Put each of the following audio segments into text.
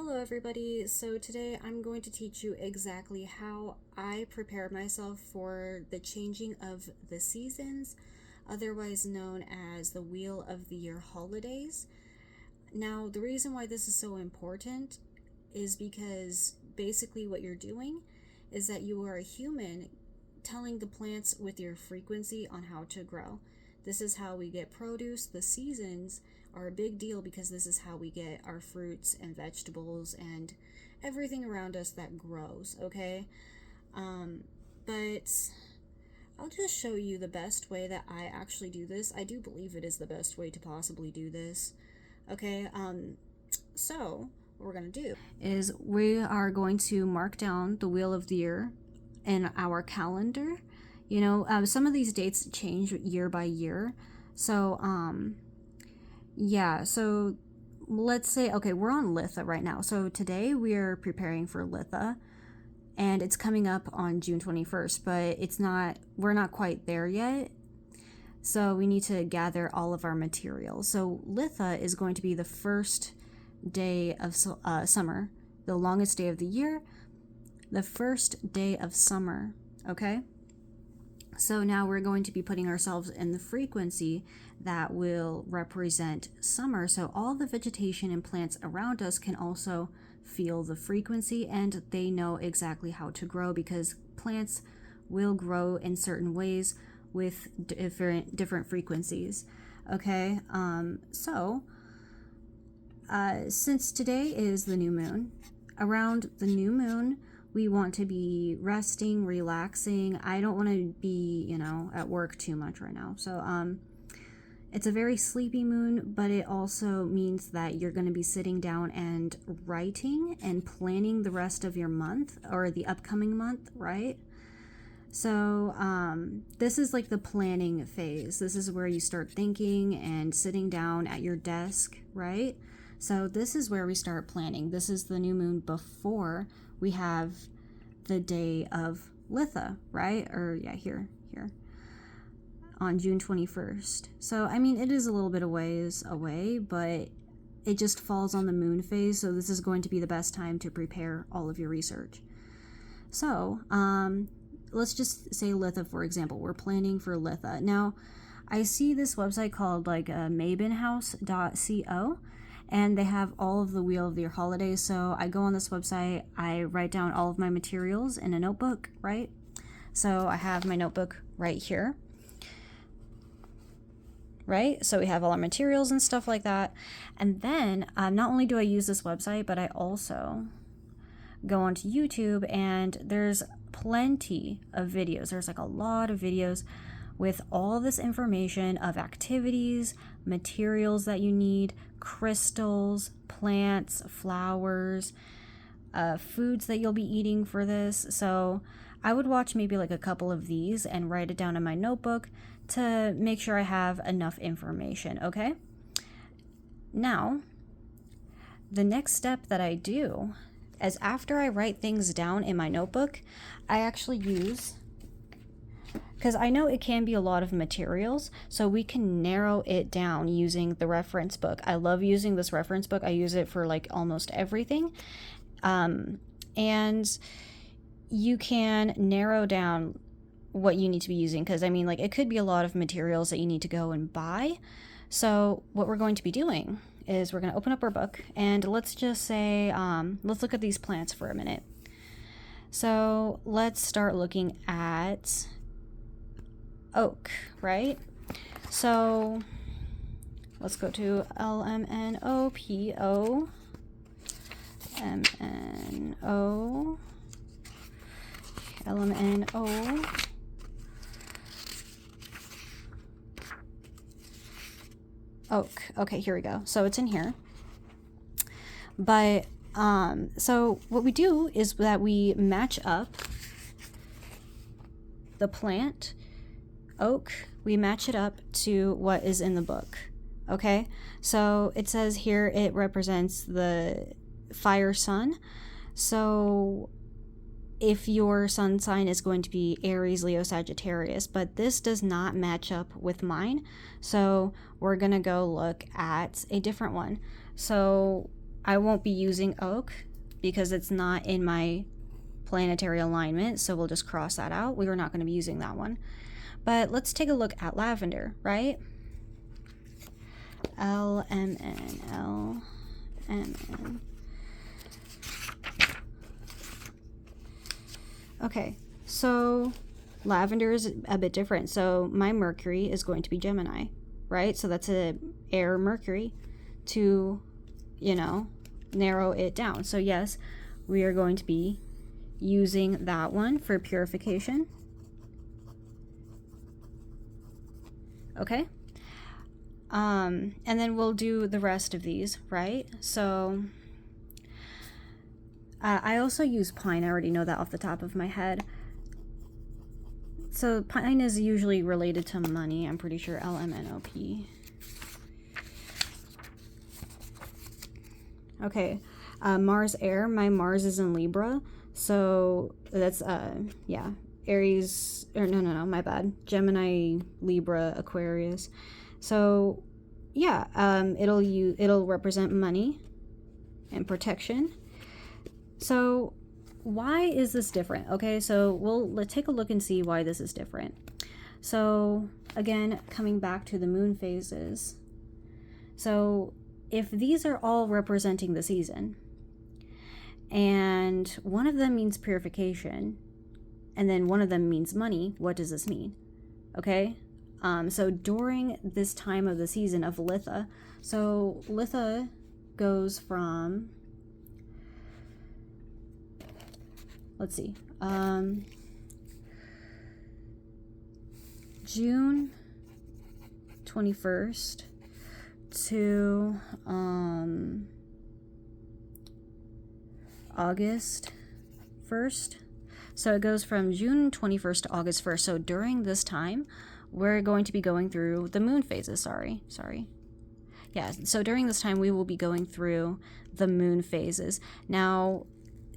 Hello everybody, so today I'm going to teach you exactly how I prepare myself for the changing of the seasons, otherwise known as the Wheel of the Year holidays. Now, the reason why this is so important is because basically what you're doing is that you are a human telling the plants with your frequency on how to grow. This is how we get produce. The seasons are a big deal because this is how we get our fruits and vegetables and everything around us that grows, okay? But I'll just show you the best way that I actually do this. I do believe it is the best way to possibly do this. Okay, so what we're going to do is we are going to mark down the Wheel of the Year in our calendar. Some of these dates change year by year. So, so let's say, okay, we're on Litha right now. So today we are preparing for Litha, and it's coming up on June 21st, but we're not quite there yet. So we need to gather all of our materials. So Litha is going to be the first day of summer, the longest day of the year, the first day of summer, okay? So now we're going to be putting ourselves in the frequency that will represent summer. So all the vegetation and plants around us can also feel the frequency, and they know exactly how to grow because plants will grow in certain ways with different frequencies. Okay, since today is the new moon, around the new moon, we want to be resting, relaxing. I don't want to be, at work too much right now. So, it's a very sleepy moon, but it also means that you're going to be sitting down and writing and planning the rest of your month or the upcoming month, right? So, this is like the planning phase. This is where you start thinking and sitting down at your desk, right? So this is where we start planning. This is the new moon before we have the day of Litha, right? Here on June 21st. So, it is a little bit of ways away, but it just falls on the moon phase. So this is going to be the best time to prepare all of your research. So, let's just say Litha, for example. We're planning for Litha. Now, I see this website called mabenhouse.co, and they have all of the Wheel of the Year holidays. So I go on this website, I write down all of my materials in a notebook, right? So I have my notebook right here, right? So we have all our materials and stuff like that. And then not only do I use this website, but I also go onto YouTube, and there's plenty of videos. There's a lot of videos with all this information of activities, materials that you need, crystals, plants, flowers, foods that you'll be eating for this. So I would watch maybe a couple of these and write it down in my notebook to make sure I have enough information, okay? Now, the next step that I do is after I write things down in my notebook, I actually use, because I know it can be a lot of materials, so we can narrow it down using the reference book. I love using this reference book. I use it for almost everything. And you can narrow down what you need to be using, because it could be a lot of materials that you need to go and buy. So what we're going to be doing is we're going to open up our book, and let's just say, let's look at these plants for a minute. So let's start looking at oak, right? So let's go to LMNOPO, MNO, LMNO, oak. Okay, here we go. So it's in here. But so what we do is that we match up the plant oak, we match it up to what is in the book. Okay, so it says here it represents the fire sun. So if your sun sign is going to be Aries, Leo, Sagittarius, but this does not match up with mine, so we're gonna go look at a different one. So I won't be using oak because it's not in my planetary alignment, so we'll just cross that out. We were not going to be using that one. But let's take a look at lavender, right? LMN, LMN. Okay, so lavender is a bit different. So my Mercury is going to be Gemini, right? So that's a air Mercury to, you know, narrow it down. So yes, we are going to be using that one for purification. Okay. And then we'll do the rest of these, right? So I also use pine. I already know that off the top of my head. So pine is usually related to money. I'm pretty sure LMNOP. Okay. Mars air. My Mars is in Libra. So that's, yeah. Aries, or no, my bad. Gemini, Libra, Aquarius. So yeah, it'll represent money and protection. So why is this different? Okay, so let's take a look and see why this is different. So again, coming back to the moon phases. So if these are all representing the season, and one of them means purification, and then one of them means money, what does this mean? Okay, so during this time of the season of Litha, so Litha goes from, let's see, June 21st to August 1st. So it goes from June 21st to August 1st. So during this time, we're going to be going through the moon phases. Sorry. Yeah, so during this time, we will be going through the moon phases. Now,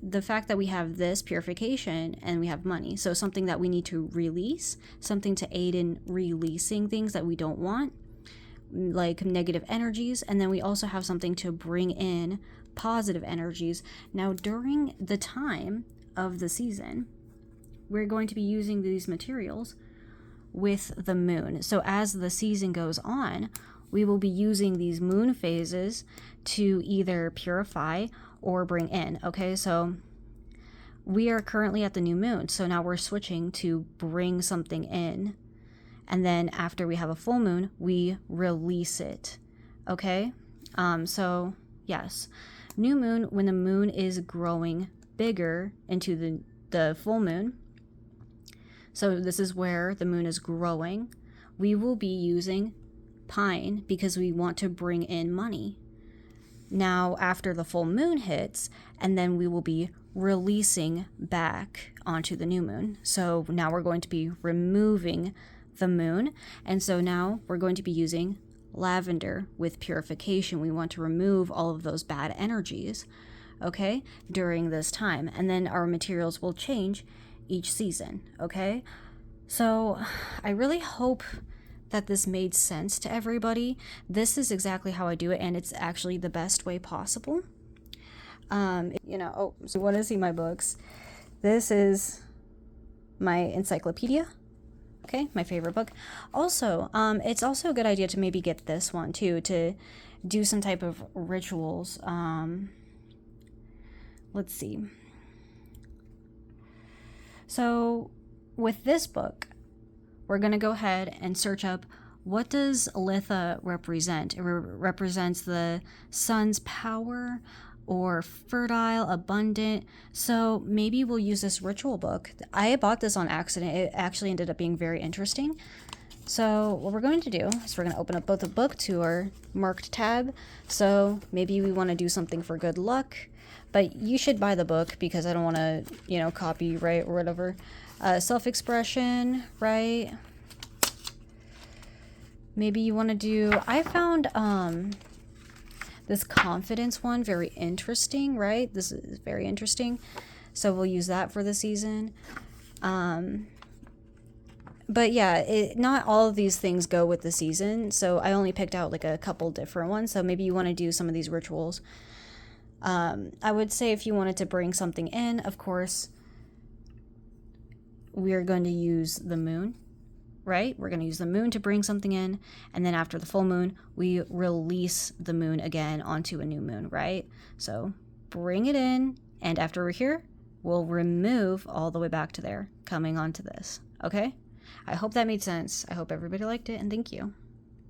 the fact that we have this purification and we have money, so something that we need to release, something to aid in releasing things that we don't want, like negative energies, and then we also have something to bring in positive energies. Now, during the time of the season, we're going to be using these materials with the moon. So as the season goes on, we will be using these moon phases to either purify or bring in. Okay, so we are currently at the new moon, so now we're switching to bring something in, and then after we have a full moon, we release it. Okay, so yes, new moon, when the moon is growing bigger into the full moon, so this is where the moon is growing, we will be using pine because we want to bring in money. Now, after the full moon hits, and then we will be releasing back onto the new moon. So now we're going to be removing the moon. And so now we're going to be using lavender with purification. We want to remove all of those bad energies, okay, during this time. And then our materials will change each season, okay? So I really hope that this made sense to everybody. This is exactly how I do it, and it's actually the best way possible. So want to see my books? This is my encyclopedia. Okay, my favorite book. Also, it's also a good idea to maybe get this one too, to do some type of rituals. Let's see. So with this book, we're going to go ahead and search up, what does Litha represent? It represents the sun's power, or fertile, abundant. So maybe we'll use this ritual book. I bought this on accident. It actually ended up being very interesting. So what we're going to do is we're going to open up both the book to our marked tab. So maybe we want to do something for good luck, but you should buy the book because I don't want to, copyright or whatever. Self-expression, right? Maybe you want to do, I found this confidence one very interesting, right? This is very interesting. So we'll use that for the season. But yeah, not all of these things go with the season. So I only picked out like a couple different ones. So maybe you want to do some of these rituals I would say if you wanted to bring something in, of course, we're going to use the moon, right? We're going to use the moon to bring something in. And then after the full moon, we release the moon again onto a new moon, right? So bring it in. And after we're here, we'll remove all the way back to there, coming onto this. Okay? I hope that made sense. I hope everybody liked it, and thank you.